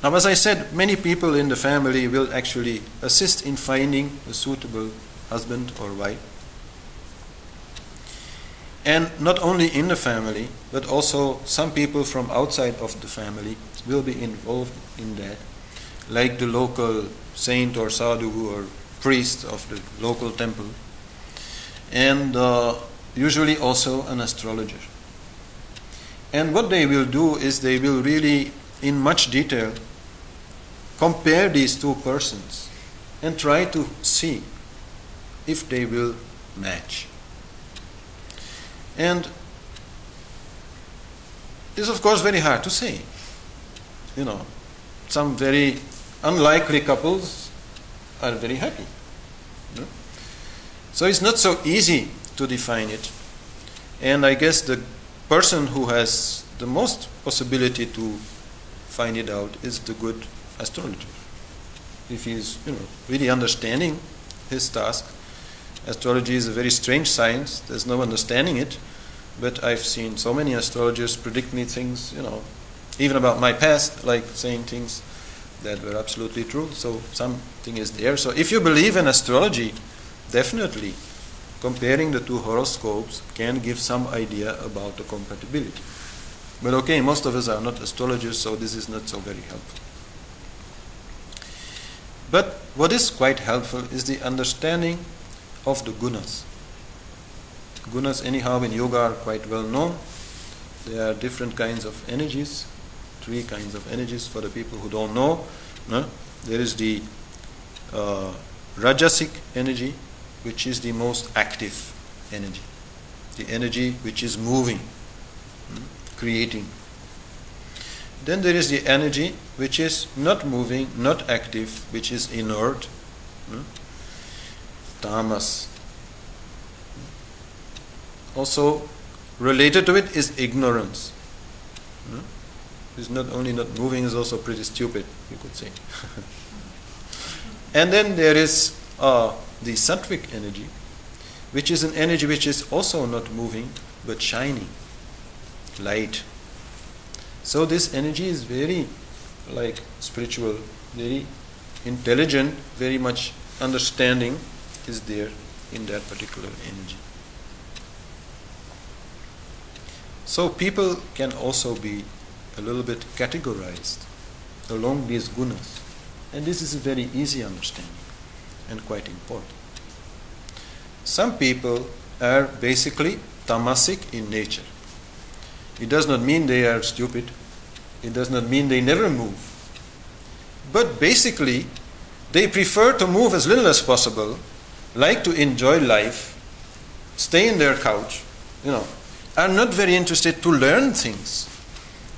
Now, as I said, many people in the family will actually assist in finding a suitable husband or wife. And not only in the family, but also some people from outside of the family will be involved in that, like the local saint or sadhu or priest of the local temple, and usually also an astrologer. And what they will do is they will really, in much detail, compare these two persons and try to see if they will match. And it's of course very hard to say. You know, some very unlikely couples are very happy. You know? So it's not so easy to define it. And I guess the person who has the most possibility to find it out is the good astrologer. If he is, really understanding his task. Astrology is a very strange science. There's no understanding it. But I've seen so many astrologers predict me things, even about my past, like saying things that were absolutely true. So something is there. So if you believe in astrology, definitely comparing the two horoscopes can give some idea about the compatibility. But okay, most of us are not astrologers, so this is not so very helpful. But what is quite helpful is the understanding of the gunas. Gunas, anyhow, in yoga are quite well known. There are different kinds of energies, 3 kinds of energies for the people who don't know. No? There is the Rajasic energy, which is the most active energy. The energy which is moving, creating. Then there is the energy which is not moving, not active, which is inert. Tamas. Also, related to it is ignorance. It's not only not moving, it's also pretty stupid, you could say. And then there is the sattvic energy, which is an energy which is also not moving, but shining, light. So this energy is very spiritual, very intelligent, very much understanding is there in that particular energy. So people can also be a little bit categorized along these gunas. And this is a very easy understanding and quite important. Some people are basically tamasic in nature. It does not mean they are stupid. It does not mean they never move. But basically, they prefer to move as little as possible, like to enjoy life, stay in their couch, are not very interested to learn things,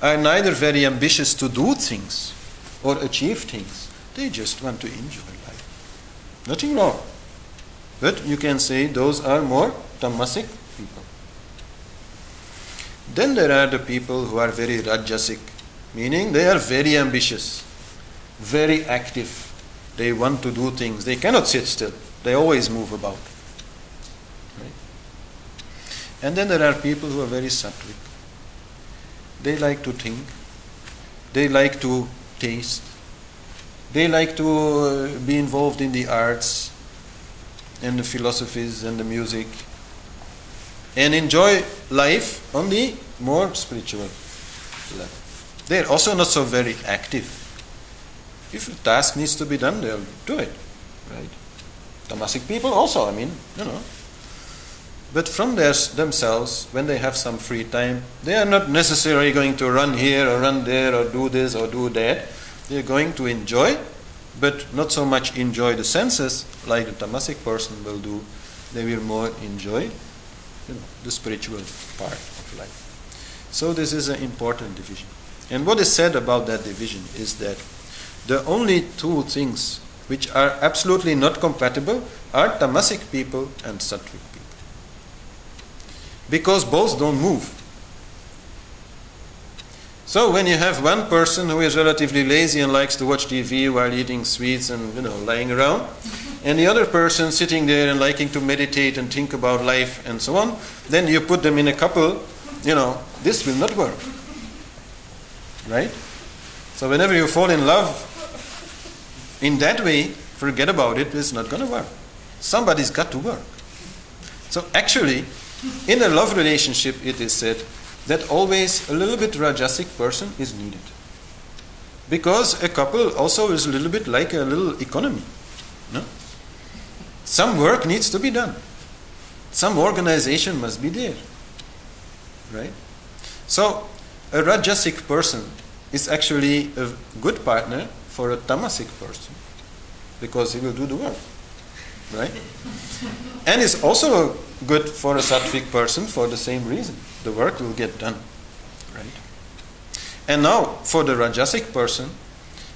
are neither very ambitious to do things or achieve things. They just want to enjoy life. Nothing wrong. But you can say those are more tamasic people. Then there are the people who are very rajasic, meaning they are very ambitious, very active. They want to do things. They cannot sit still. They always move about. Right? And then there are people who are very sattvic. They like to think. They like to taste. They like to be involved in the arts and the philosophies and the music and enjoy life on the more spiritual level. They're also not so very active. If a task needs to be done, they'll do it. Right? Tamasic people also, But from themselves, when they have some free time, they are not necessarily going to run here or run there or do this or do that. They're going to enjoy, but not so much enjoy the senses like the tamasic person will do. They will more enjoy the spiritual part of life. So this is an important division. And what is said about that division is that the only 2 things which are absolutely not compatible are tamasic people and sattvic people. Because both don't move. So when you have one person who is relatively lazy and likes to watch TV while eating sweets and lying around, and the other person sitting there and liking to meditate and think about life and so on, then you put them in a couple, this will not work. Right? So whenever you fall in love in that way, forget about it, it's not going to work. Somebody's got to work. So actually, in a love relationship, it is said that always a little bit Rajasic person is needed. Because a couple also is a little bit like a little economy. No? Some work needs to be done. Some organization must be there. Right? So, a Rajasic person is actually a good partner for a Tamasic person. Because he will do the work. Right? And is also good for a Sattvic person for the same reason. The work will get done. Right? And now, for the Rajasic person,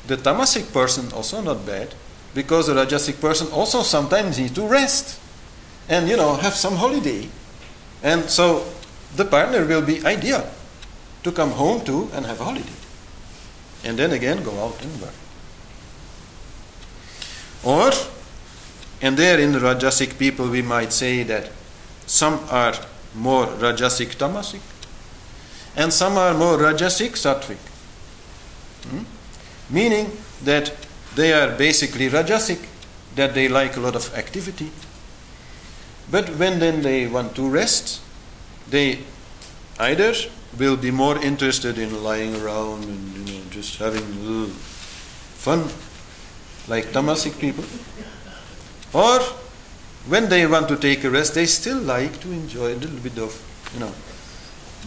the Tamasic person also not bad, because the Rajasic person also sometimes needs to rest and, have some holiday. And so, the partner will be ideal to come home to and have a holiday. And then again, go out and work. Or, and there in the Rajasic people we might say that some are more Rajasic Tamasic and some are more Rajasic Sattvic. Meaning that they are basically Rajasic, that they like a lot of activity. But when then they want to rest, they either will be more interested in lying around and just having a little fun, like Tamasic people. Or when they want to take a rest, they still like to enjoy a little bit of,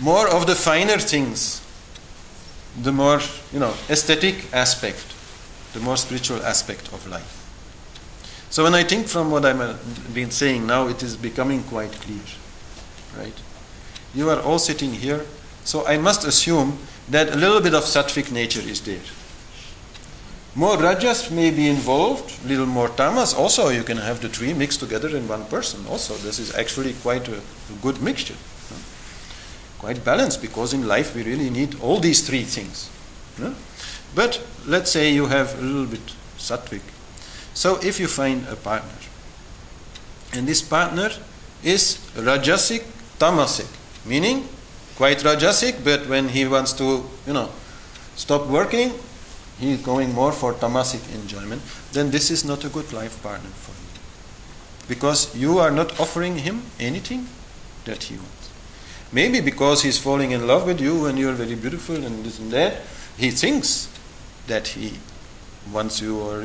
more of the finer things, the more, aesthetic aspect, the more spiritual aspect of life. So when I think from what I've been saying now, it is becoming quite clear, right? You are all sitting here, so I must assume that a little bit of Sattvic nature is there. More Rajas may be involved, a little more Tamas. Also, you can have the three mixed together in one person. Also, this is actually quite a good mixture. Quite balanced, because in life we really need all these three things. But let's say you have a little bit Sattvic. So if you find a partner, and this partner is Rajasic Tamasic, meaning quite Rajasic, but when he wants to, stop working, he is going more for Tamasic enjoyment, then this is not a good life partner for you. Because you are not offering him anything that he wants. Maybe because he's falling in love with you and you're very beautiful and this and that, he thinks that he wants you or,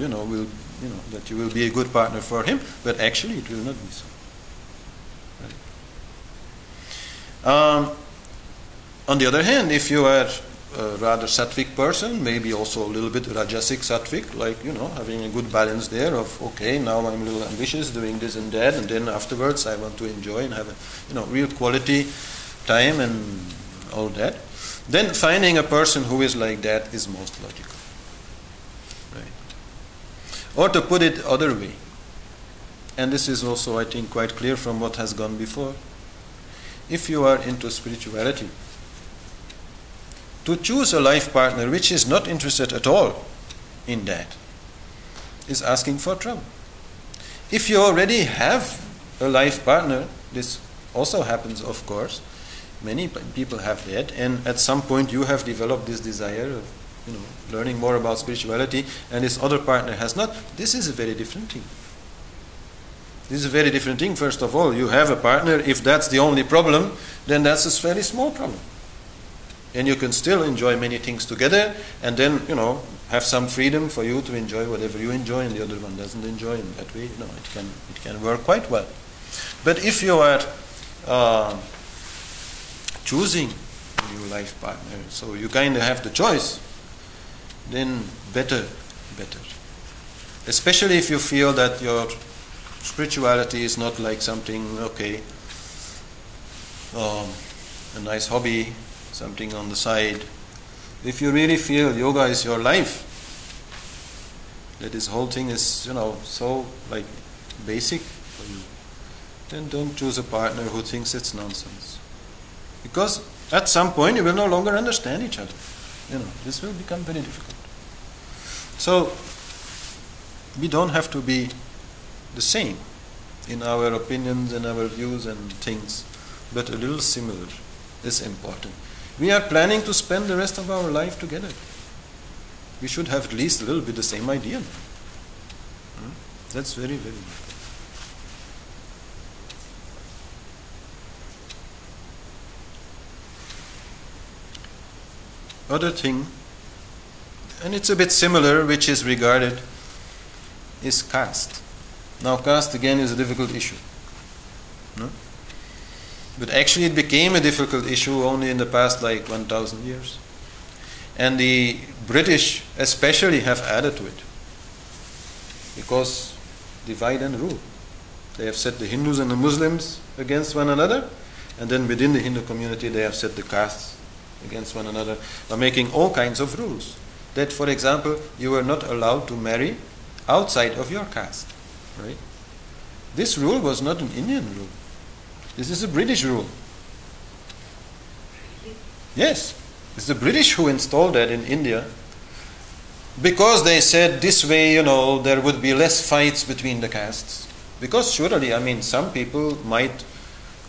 that you will be a good partner for him, but actually it will not be so. Right? On the other hand, if you are a rather Sattvic person, maybe also a little bit Rajasic Sattvic, like, having a good balance there of, okay, now I'm a little ambitious, doing this and that, and then afterwards I want to enjoy and have a, real quality time and all that, then finding a person who is like that is most logical. Right? Or to put it other way, and this is also, I think, quite clear from what has gone before, if you are into spirituality, to choose a life partner which is not interested at all in that is asking for trouble. If you already have a life partner, this also happens, of course. Many people have that, and at some point you have developed this desire of, learning more about spirituality, and this other partner has not. This is a very different thing. This is a very different thing. First of all, you have a partner. If that's the only problem, then that's a very small problem. And you can still enjoy many things together, and then, have some freedom for you to enjoy whatever you enjoy and the other one doesn't enjoy. In that way, it can work quite well. But if you are choosing a new life partner, so you kind of have the choice, then better. Especially if you feel that your spirituality is not like something, a nice hobby, something on the side. If you really feel yoga is your life, that this whole thing is, so like basic for you, then don't choose a partner who thinks it's nonsense. Because at some point you will no longer understand each other. This will become very difficult. So we don't have to be the same in our opinions and our views and things, but a little similar is important. We are planning to spend the rest of our life together. we should have at least a little bit the same idea. That's very, very good. Other thing, and it's a bit similar, which is regarded, is caste. Now caste again is a difficult issue. No? But actually it became a difficult issue only in the past like 1,000 years. And the British especially have added to it. Because divide and rule. They have set the Hindus and the Muslims against one another, and then within the Hindu community they have set the castes against one another by making all kinds of rules. That, for example, you were not allowed to marry outside of your caste. Right? This rule was not an Indian rule. This is a British rule. Yes, it's the British who installed that in India, because they said this way, there would be less fights between the castes. Because surely, some people might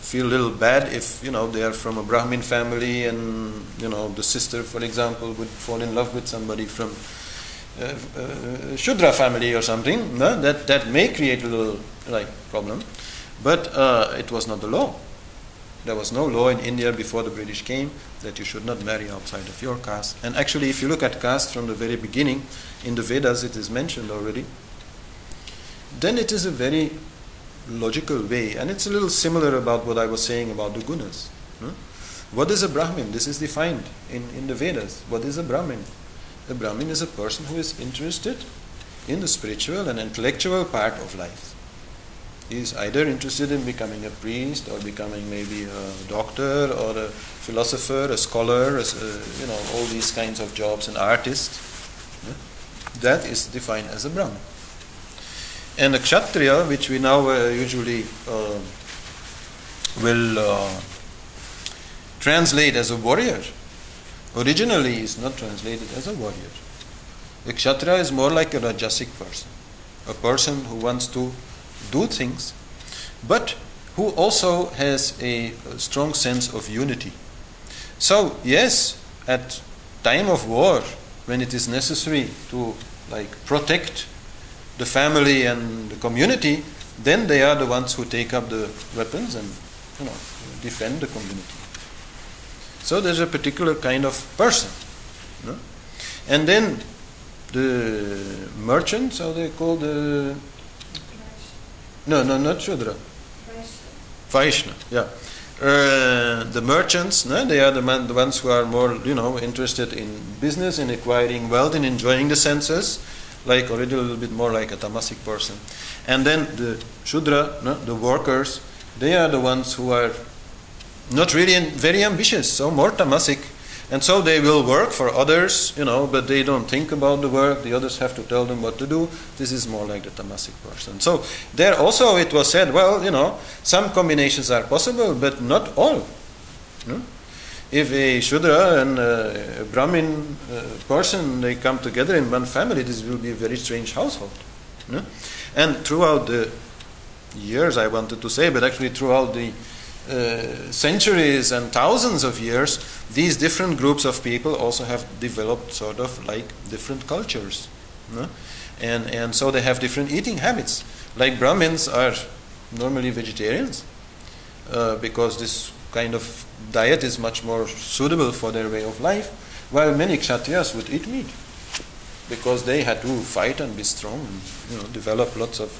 feel a little bad if, they are from a Brahmin family and, the sister, for example, would fall in love with somebody from Shudra family or something. No? That may create a little, problem. But it was not the law. There was no law in India before the British came that you should not marry outside of your caste. And actually, if you look at caste from the very beginning, in the Vedas it is mentioned already, then it is a very logical way. And it's a little similar about what I was saying about the gunas. What is a Brahmin? This is defined in the Vedas. What is a Brahmin? A Brahmin is a person who is interested in the spiritual and intellectual part of life. He is either interested in becoming a priest or becoming maybe a doctor or a philosopher, a scholar, all these kinds of jobs, an artist. That is defined as a Brahmin. And a Kshatriya, which we now usually will translate as a warrior, originally is not translated as a warrior. A Kshatriya is more like a Rajasic person, a person who wants to do things, but who also has a strong sense of unity. So yes, at time of war, when it is necessary to protect the family and the community, then they are the ones who take up the weapons and defend the community. So there's a particular kind of person. And then the merchants, how they call the... No, not Shudra. Vaishna, yeah. The merchants, they are the ones who are more, interested in business, in acquiring wealth, in enjoying the senses, already a little bit more like a tamasic person. And then the Shudra, the workers, they are the ones who are not really very ambitious, so more tamasic. And so they will work for others, but they don't think about the work. The others have to tell them what to do. This is more like the tamasic person. So there also it was said, some combinations are possible, but not all. If a Shudra and a Brahmin person, they come together in one family, this will be a very strange household. And throughout the years, I wanted to say, but actually throughout the centuries and thousands of years, these different groups of people also have developed sort of different cultures. And so they have different eating habits. Like Brahmins are normally vegetarians because this kind of diet is much more suitable for their way of life, while many Kshatriyas would eat meat because they had to fight and be strong and develop lots of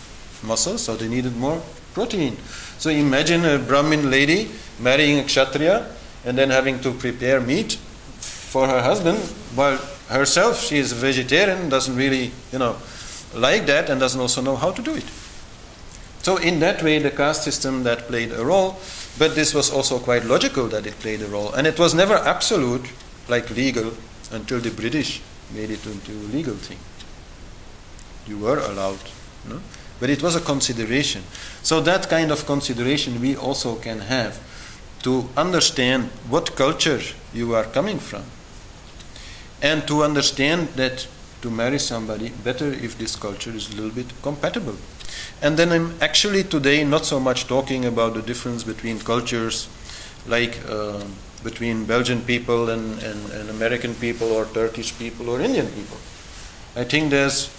muscles, so they needed more protein. So imagine a Brahmin lady marrying a Kshatriya and then having to prepare meat for her husband, while herself she is a vegetarian, doesn't really like that, and doesn't also know how to do it. So in that way the caste system that played a role, but this was also quite logical that it played a role, and it was never absolute, legal, until the British made it into a legal thing. You were allowed, but it was a consideration. So that kind of consideration we also can have to understand what culture you are coming from, and to understand that to marry somebody, better if this culture is a little bit compatible. And then I'm actually today not so much talking about the difference between cultures, between Belgian people and American people or Turkish people or Indian people. I think there's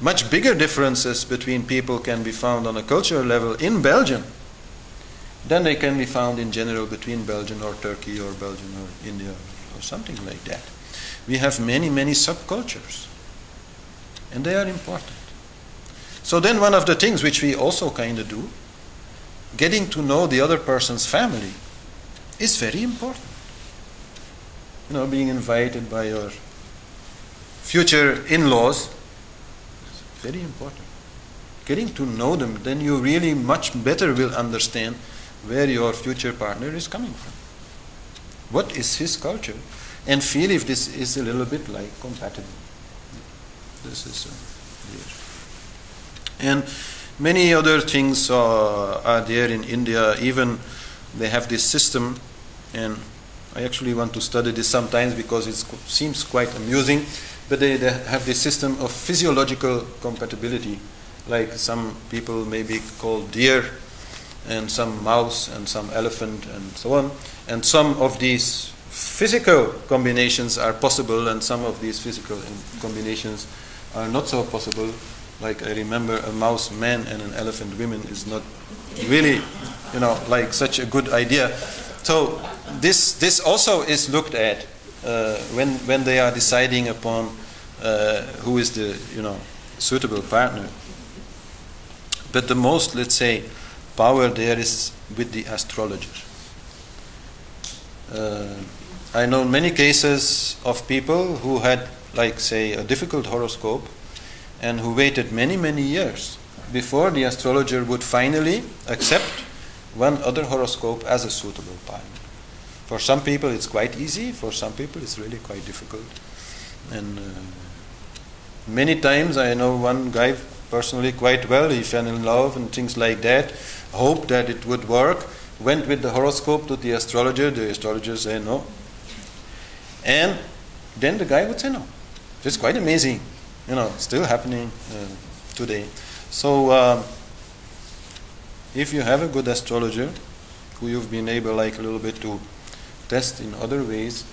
much bigger differences between people can be found on a cultural level in Belgium than they can be found in general between Belgium or Turkey or Belgium or India or something like that. We have many, many subcultures, and they are important. So then one of the things which we also kind of do, getting to know the other person's family, is very important. You know, being invited by your future in-laws is very important. Getting to know them, then you really much better will understand where your future partner is coming from. What is his culture? And feel if this is a little bit like compatible. This is there. And many other things are there in India. Even they have this system, and I actually want to study this sometimes because it seems quite amusing, but they have this system of physiological compatibility. Like some people may be called deer, and some mouse, and some elephant, and so on. And some of these physical combinations are possible, and some of these physical combinations are not so possible. Like I remember a mouse man and an elephant woman is not really, you know, like such a good idea. So this also is looked at when they are deciding upon who is the, you know, suitable partner. But the most, let's say, power there is with the astrologer. I know many cases of people who had, like, say, a difficult horoscope and who waited many, many years before the astrologer would finally accept one other horoscope as a suitable partner. For some people it's quite easy, for some people it's really quite difficult. And many times I know one guy personally quite well, he fell in love and things like that, hoped that it would work, went with the horoscope to the astrologer said no. And then the guy would say no. It's quite amazing, you know, still happening today. So if you have a good astrologer who you've been able like a little bit to test in other ways,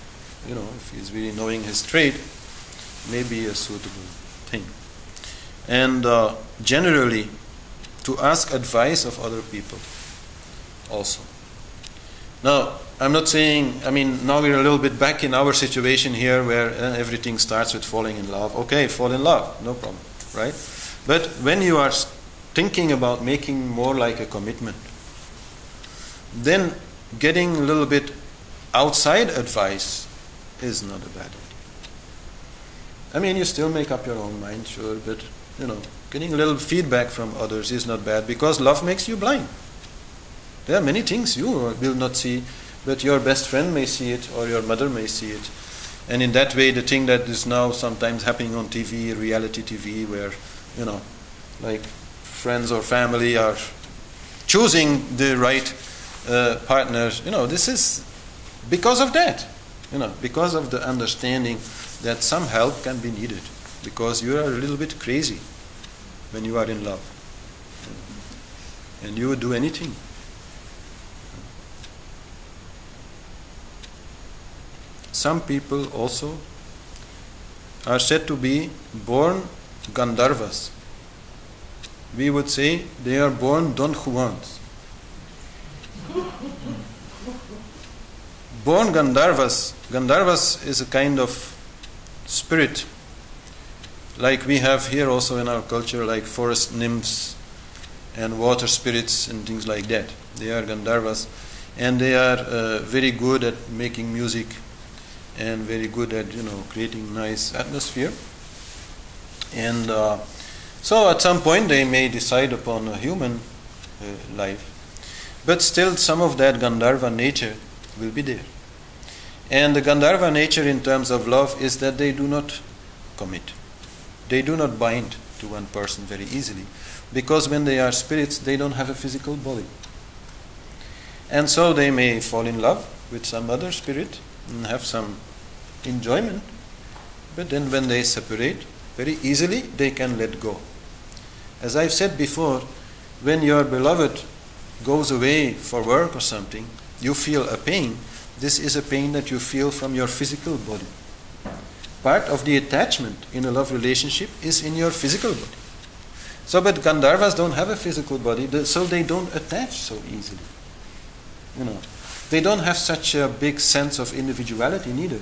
you know, if he's really knowing his trade, maybe a suitable thing. And generally to ask advice of other people also. Now, I'm not saying, I mean, now we're a little bit back in our situation here where everything starts with falling in love. Okay, fall in love, no problem, right? But when you are thinking about making more like a commitment, then getting a little bit outside advice is not a bad idea. I mean, you still make up your own mind, sure, but, you know, getting a little feedback from others is not bad because love makes you blind. There are many things you will not see, but your best friend may see it or your mother may see it. And in that way, the thing that is now sometimes happening on TV, reality TV, where, you know, like friends or family are choosing the right partner, you know, this is because of that, you know, because of the understanding that some help can be needed because you are a little bit crazy when you are in love. And you would do anything. Some people also are said to be born Gandharvas. We would say they are born Don Juans. Born Gandharvas. Gandharvas is a kind of spirit, like we have here also in our culture, like forest nymphs and water spirits and things like that. They are Gandharvas, and they are very good at making music and very good at, you know, creating nice atmosphere. And so at some point they may decide upon a human life, but still some of that Gandharva nature will be there. And the Gandharva nature in terms of love is that they do not commit. They do not bind to one person very easily, because when they are spirits, they don't have a physical body. And so they may fall in love with some other spirit and have some enjoyment, but then when they separate, very easily they can let go. As I've said before, when your beloved goes away for work or something, you feel a pain. This is a pain that you feel from your physical body. part of the attachment in a love relationship is in your physical body. So, but Gandharvas don't have a physical body, so they don't attach so easily. You know, they don't have such a big sense of individuality neither,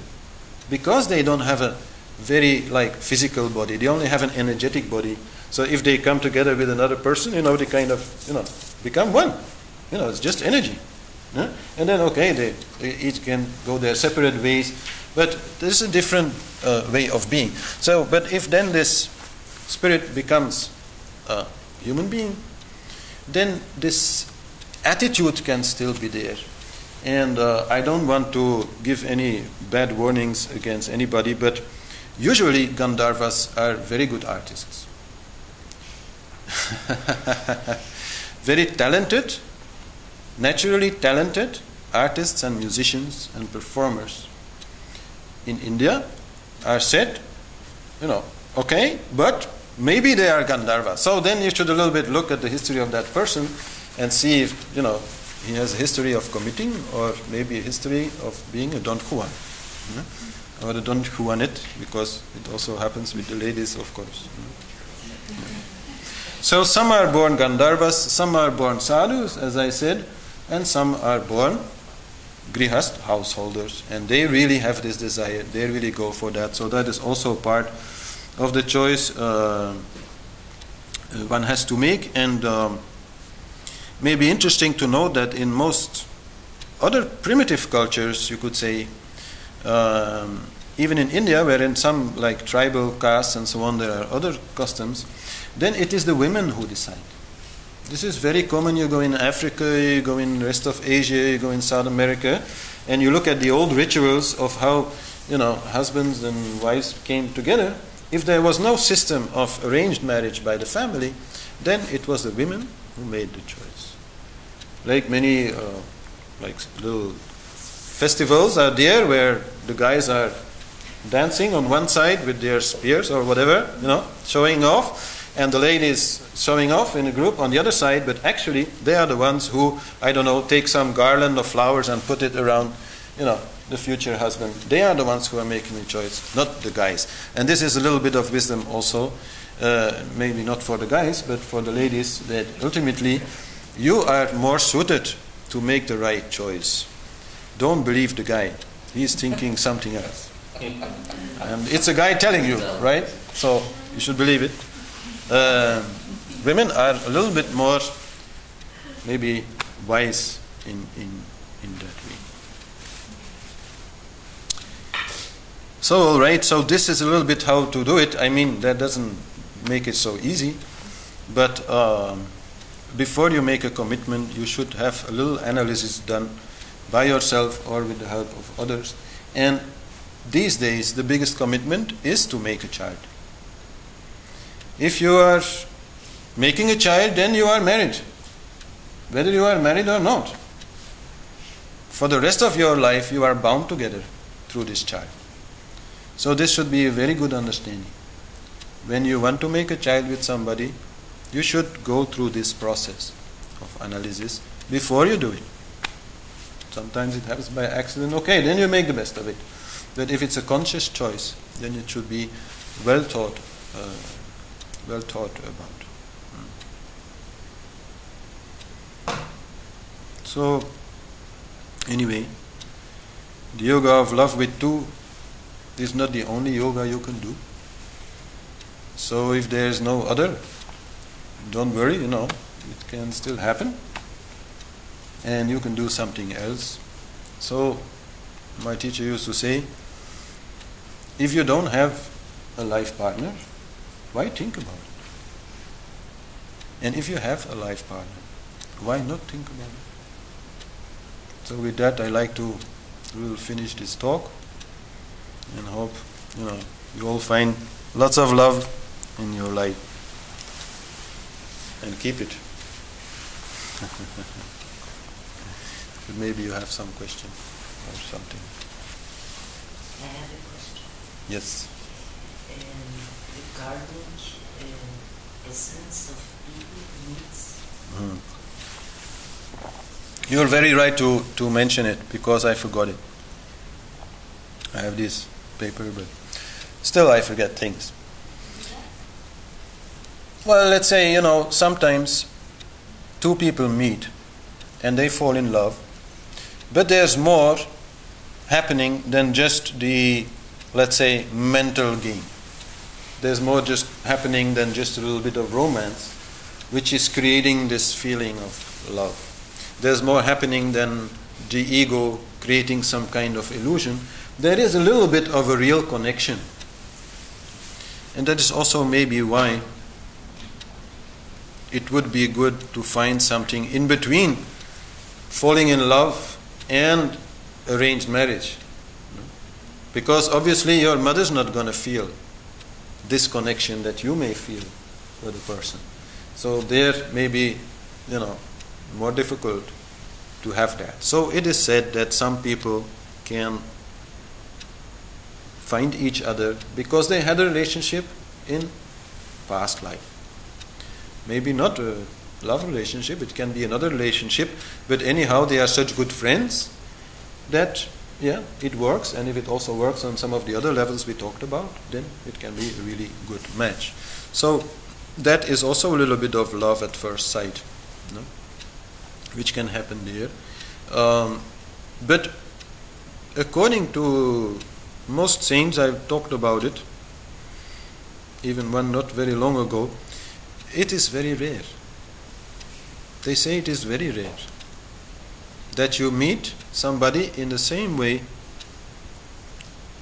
because they don't have a very physical body. They only have an energetic body. So if they come together with another person, they kind of, become one. It's just energy. Yeah? And then, okay, they each can go their separate ways. But there's a different way of being. So, but if then this spirit becomes a human being, then this attitude can still be there. And I don't want to give any bad warnings against anybody, but usually Gandharvas are very good artists. Very talented, naturally talented artists and musicians and performers in India are said, okay, but maybe they are Gandharvas. So then you should a little bit look at the history of that person and see if, he has a history of committing or maybe a history of being a Don Juan. Or a Don Juanette, because it also happens with the ladies, of course. So some are born Gandharvas, some are born sadhus, as I said, and some are born grihast, householders, and they really have this desire, they really go for that. So that is also part of the choice one has to make. And may be interesting to note that in most other primitive cultures, you could say, even in India, where in some tribal castes and so on, there are other customs, then it is the women who decide. This is very common. You go in Africa, you go in the rest of Asia, you go in South America, and you look at the old rituals of how, husbands and wives came together. If there was no system of arranged marriage by the family, then it was the women who made the choice. Many little festivals are there where the guys are dancing on one side with their spears or whatever, showing off, and the ladies showing off in a group on the other side, but actually they are the ones who, take some garland of flowers and put it around, the future husband. They are the ones who are making the choice, not the guys. And this is a little bit of wisdom also, maybe not for the guys, but for the ladies, that ultimately you are more suited to make the right choice. Don't believe the guy. He's thinking something else. And it's a guy telling you, right? So you should believe it. Women are a little bit more maybe wise in that way. So, all right, so this is a little bit how to do it. I mean, that doesn't make it so easy. But before you make a commitment, you should have a little analysis done by yourself or with the help of others. And these days, the biggest commitment is to make a child. If you are making a child, then you are married, whether you are married or not. For the rest of your life, you are bound together through this child. So this should be a very good understanding. When you want to make a child with somebody, you should go through this process of analysis before you do it. Sometimes it happens by accident. Okay, then you make the best of it. But if it's a conscious choice, then it should be well thought about. So, anyway, the yoga of love with two is not the only yoga you can do. So if there is no other, don't worry, it can still happen. And you can do something else. So, my teacher used to say, if you don't have a life partner, why think about it? And if you have a life partner, why not think about it? So with that, I like to we'll finish this talk and hope you all find lots of love in your life and keep it. But maybe you have some question or something. I have a question. Yes. Regarding essence of people needs. You're very right to mention it, because I forgot it. I have this paper, but Still, I forget things. Well, let's say, sometimes two people meet and they fall in love, but there's more happening than just the, let's say, mental game. There's more just happening than just a little bit of romance, which is creating this feeling of love. There's more happening than the ego creating some kind of illusion. There is a little bit of a real connection. And that is also maybe why it would be good to find something in between falling in love and arranged marriage. Because obviously your mother's not going to feel this connection that you may feel for the person. So there may be, more difficult to have that. So it is said that some people can find each other because they had a relationship in past life. Maybe not a love relationship, it can be another relationship, but anyhow they are such good friends that, it works, and if it also works on some of the other levels we talked about, then it can be a really good match. So that is also a little bit of love at first sight, which can happen there. But according to most saints, I've talked about it, even one not very long ago, it is very rare. They say it is very rare that you meet somebody in the same way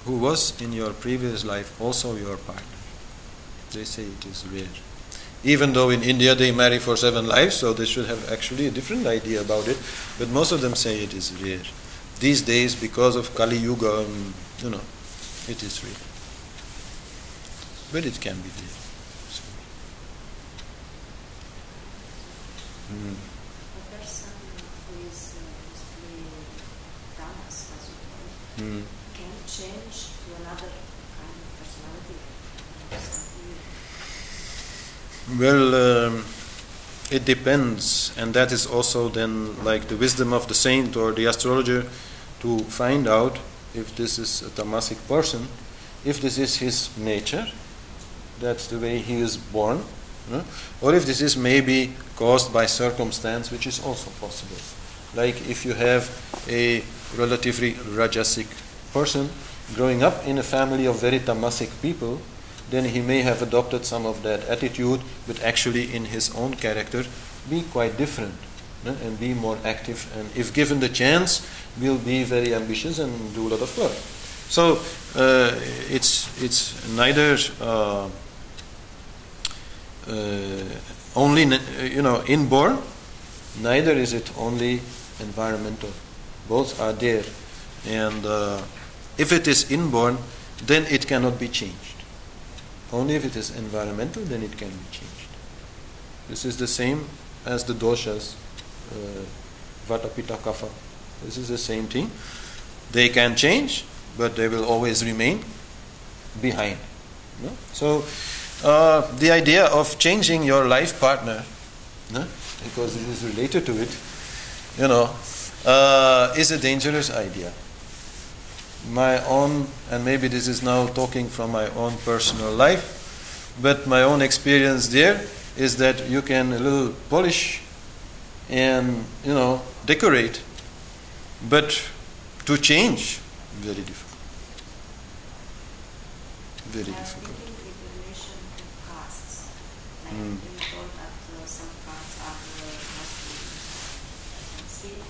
who was in your previous life also your partner. They say it is rare. Even though in India they marry for 7 lives, so they should have actually a different idea about it, but most of them say it is rare. These days, because of Kali Yuga, it is rare. But it can be there. A person who is mostly tamas, as you call it, can change to another kind of personality. Well, it depends, and that is also then like the wisdom of the saint or the astrologer to find out if this is a tamasic person, if this is his nature, that's the way he is born, or if this is maybe caused by circumstance, which is also possible. Like if you have a relatively rajasic person growing up in a family of very tamasic people, then he may have adopted some of that attitude, but actually in his own character be quite different and be more active, and if given the chance will be very ambitious and do a lot of work. So it's neither only inborn, neither is it only environmental. Both are there, and if it is inborn, then it cannot be changed. Only if it is environmental, then it can be changed. This is the same as the doshas, Vata, Pitta, Kapha. This is the same thing. They can change, but they will always remain behind. So the idea of changing your life partner, because it is related to it, is a dangerous idea. My own, and maybe this is now talking from my own personal life, but my own experience there is that you can a little polish and decorate, but to change, very difficult. Very difficult. Thinking in relation to castes, like you told that some castes are mostly,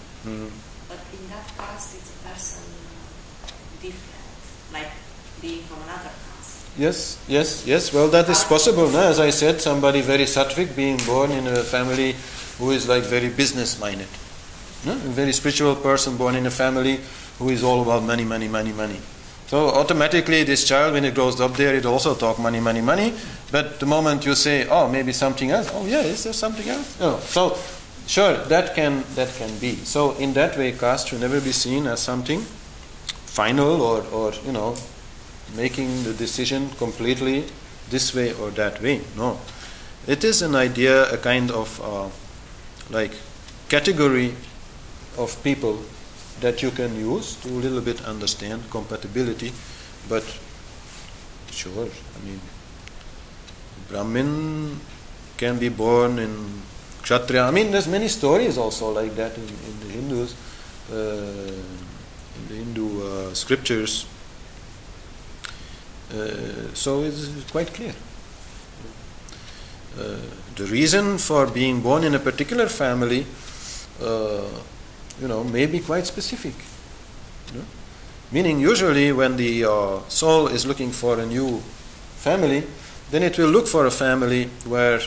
but in that caste it's a person different, like being from another caste. Yes. Well, that is possible. No? As I said, somebody very sattvic being born in a family who is like very business-minded. No? A very spiritual person born in a family who is all about money. So automatically this child, when it grows up there, it also talk money. But the moment you say, oh, maybe something else, oh yeah, is there something else? So sure, that can be. So in that way, caste should never be seen as something final or making the decision completely this way or that way. No. It is an idea, a kind of category of people that you can use to a little bit understand compatibility, but Sure. I mean, Brahmin can be born in Kshatriya. I mean, there's many stories also like that in the Hindus, in the Hindu scriptures. So it's quite clear. The reason for being born in a particular family, may be quite specific. Meaning, usually when the soul is looking for a new family, then it will look for a family where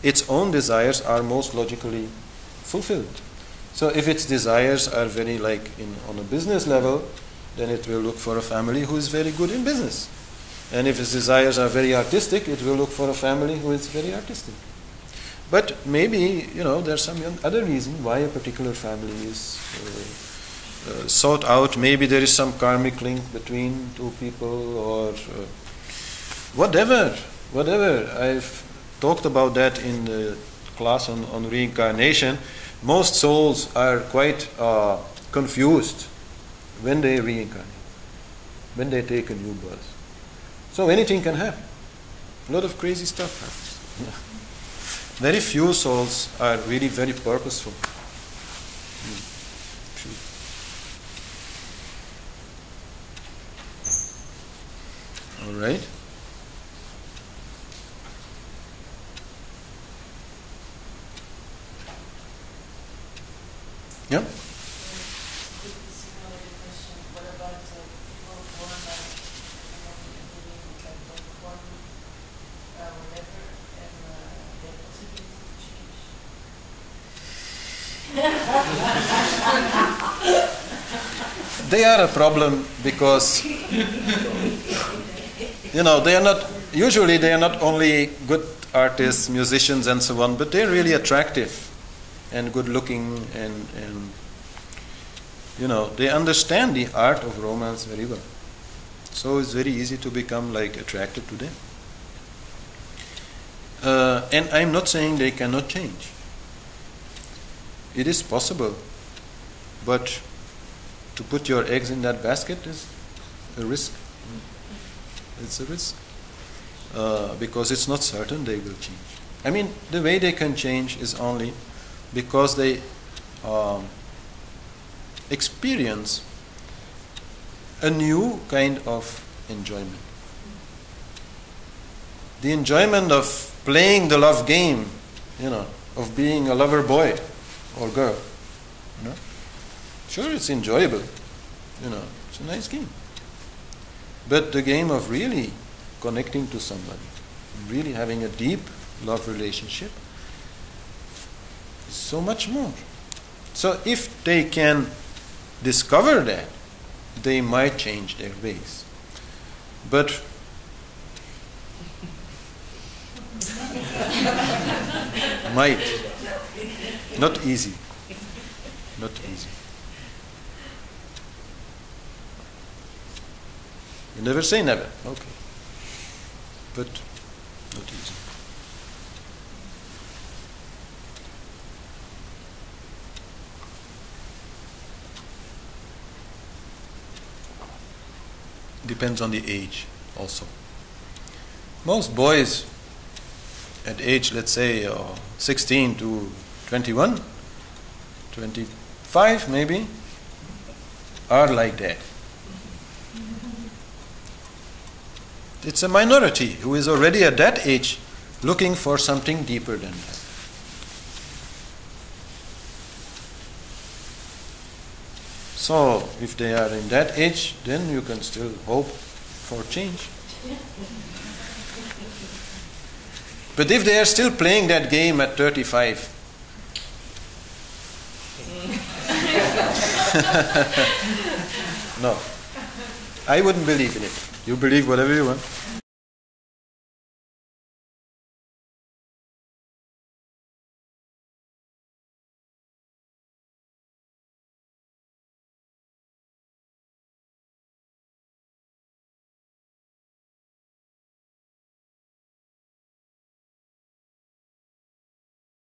its own desires are most logically fulfilled. So if its desires are very on a business level, then it will look for a family who is very good in business. And if its desires are very artistic, it will look for a family who is very artistic. But maybe, there's some other reason why a particular family is sought out. Maybe there is some karmic link between two people or whatever. I've talked about that in the class on reincarnation. Most souls are quite confused when they reincarnate, when they take a new birth. So anything can happen. A lot of crazy stuff happens. Yeah. Very few souls are really very purposeful. All right. Yeah. They are a problem because they are not only good artists, musicians and so on, but they're really attractive and good looking and they understand the art of romance very well. So it's very easy to become attracted to them. And I'm not saying they cannot change. It is possible, but to put your eggs in that basket is a risk. It's a risk. Because it's not certain they will change. I mean, the way they can change is only because they experience a new kind of enjoyment. The enjoyment of playing the love game, of being a lover boy or girl. Sure, it's enjoyable. It's a nice game. But the game of really connecting to somebody, really having a deep love relationship, is so much more. So if they can discover that, they might change their ways. But might. Not easy. Not easy. You never say never. Okay. But not easy. Depends on the age also. Most boys at age, let's say 16 to 21, 25 maybe, are like that. It's a minority who is already at that age looking for something deeper than that. So, if they are in that age, then you can still hope for change. But if they are still playing that game at 35, no, I wouldn't believe in it. You believe whatever you want.